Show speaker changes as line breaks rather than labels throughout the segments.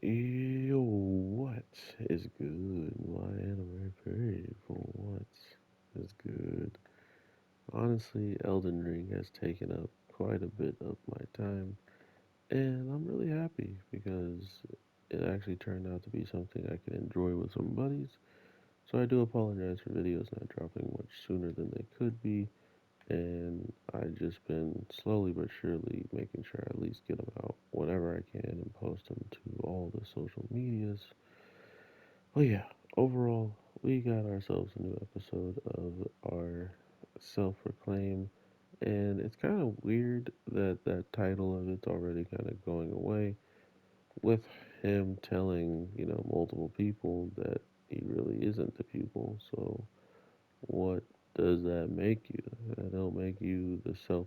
Yo, what is good? My anniversary for what is good? Honestly, Elden Ring has taken up quite a bit of my time, and I'm really happy because it actually turned out to be something I can enjoy with some buddies. So I do apologize for videos not dropping much sooner than they could be, and I've just been slowly but surely making sure I at least get them out whenever I can and post them to all the social medias. Well, yeah, overall, we got ourselves a new episode of our self reclaim, and it's kind of weird that that title of it's already kind of going away with him telling, multiple people that he really isn't the pupil. So, what does that make you? That don't make you the self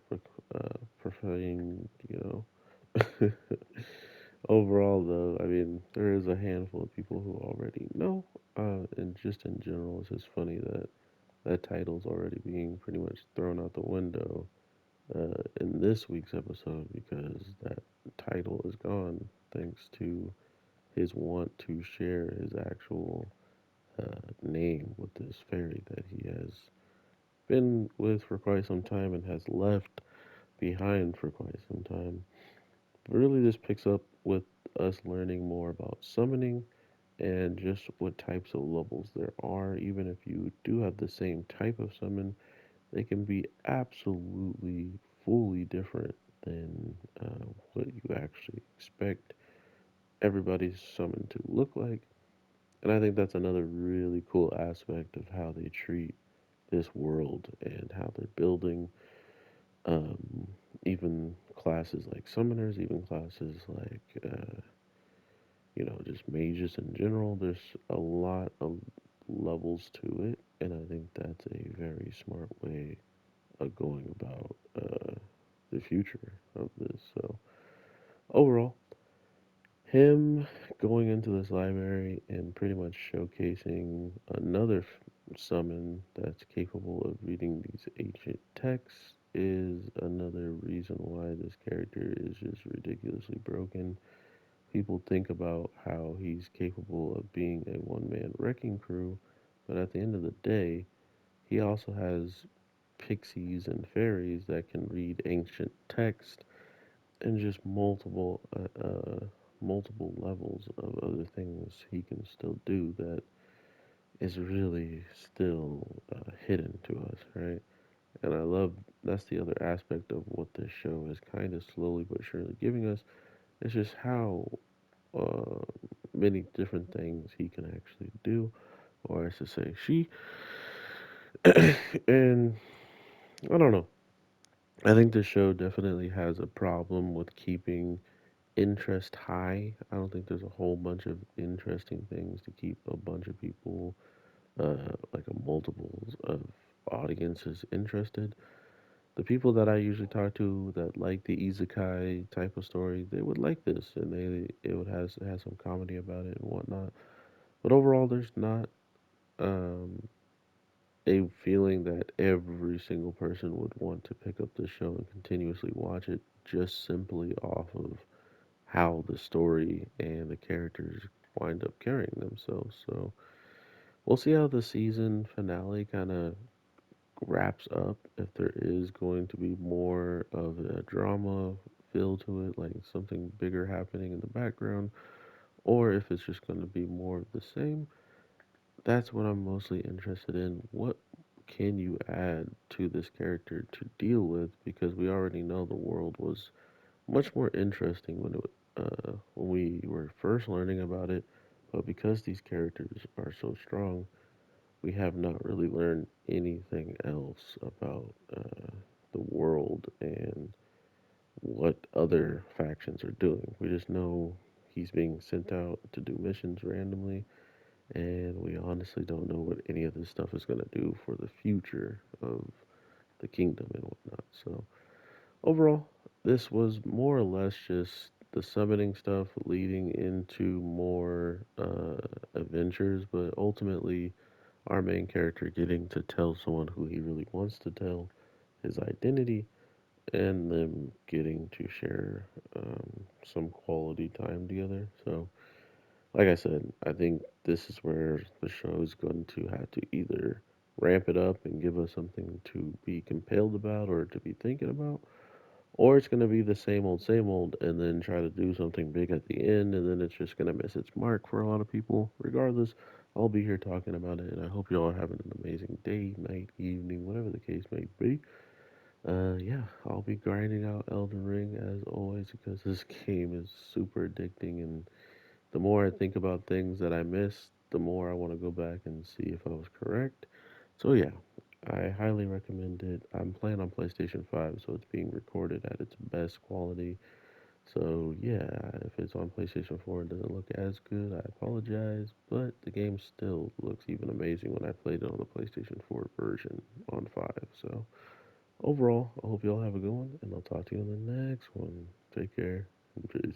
proclaimed, Overall, though, I mean, there is a handful of people who already know, and just in general, it's just funny that that title's already being pretty much thrown out the window in this week's episode because that title is gone thanks to his want to share his actual name with this fairy that he has been with for quite some time and has left behind for quite some time. But really, this picks up with us learning more about summoning and just what types of levels there are. Even if you do have the same type of summon, they can be absolutely fully different than what you actually expect everybody's summon to look like. And I think that's another really cool aspect of how they treat this world and how they're building um, even classes like summoners, even classes like just mages in general. There's a lot of levels to it, and I think that's a very smart way of going about the future of this. So, overall, him going into this library and pretty much showcasing another summon that's capable of reading these ancient texts is another reason why this character is just ridiculously broken. People think about how he's capable of being a one man wrecking crew, but at the end of the day, he also has pixies and fairies that can read ancient text and just multiple levels of other things he can still do that is really still hidden to us, right? And I love that's the other aspect of what this show is kind of slowly but surely giving us. It's just how uh, many different things he can actually do, or I should say she. And I don't know. I think the show definitely has a problem with keeping interest high. I don't think there's a whole bunch of interesting things to keep a bunch of people, like a multiples of audiences interested. The people that I usually talk to that like the isekai type of story, they would like this, and it would has some comedy about it and whatnot. But overall, there's not um, a feeling that every single person would want to pick up the show and continuously watch it just simply off of how the story and the characters wind up carrying themselves. So we'll see how the season finale kind of wraps up. If there is going to be more of a drama feel to it, like something bigger happening in the background, or if it's just going to be more of the same. That's what I'm mostly interested in. What can you add to this character to deal with? Because we already know the world was much more interesting when we were first learning about it, but because these characters are so strong, we have not really learned anything else about the world and what other factions are doing. We just know he's being sent out to do missions randomly, and we honestly don't know what any of this stuff is going to do for the future of the kingdom and whatnot. So, overall, this was more or less just the summoning stuff leading into more adventures, but ultimately, our main character getting to tell someone who he really wants to tell his identity, and them getting to share some quality time together. So, like I said, I think this is where the show is going to have to either ramp it up and give us something to be compelled about or to be thinking about, or it's going to be the same old, and then try to do something big at the end, and then it's just going to miss its mark for a lot of people. Regardless, I'll be here talking about it, and I hope you all are having an amazing day, night, evening, whatever the case may be. Yeah, I'll be grinding out Elden Ring as always because this game is super addicting, and the more I think about things that I missed, the more I want to go back and see if I was correct. So yeah, I highly recommend it. I'm playing on PlayStation 5, so it's being recorded at its best quality. So yeah, if it's on PlayStation 4 and doesn't look as good, I apologize, but the game still looks even amazing when I played it on the PlayStation 4 version on 5. So overall, I hope you all have a good one, and I'll talk to you in the next one. Take care, and peace.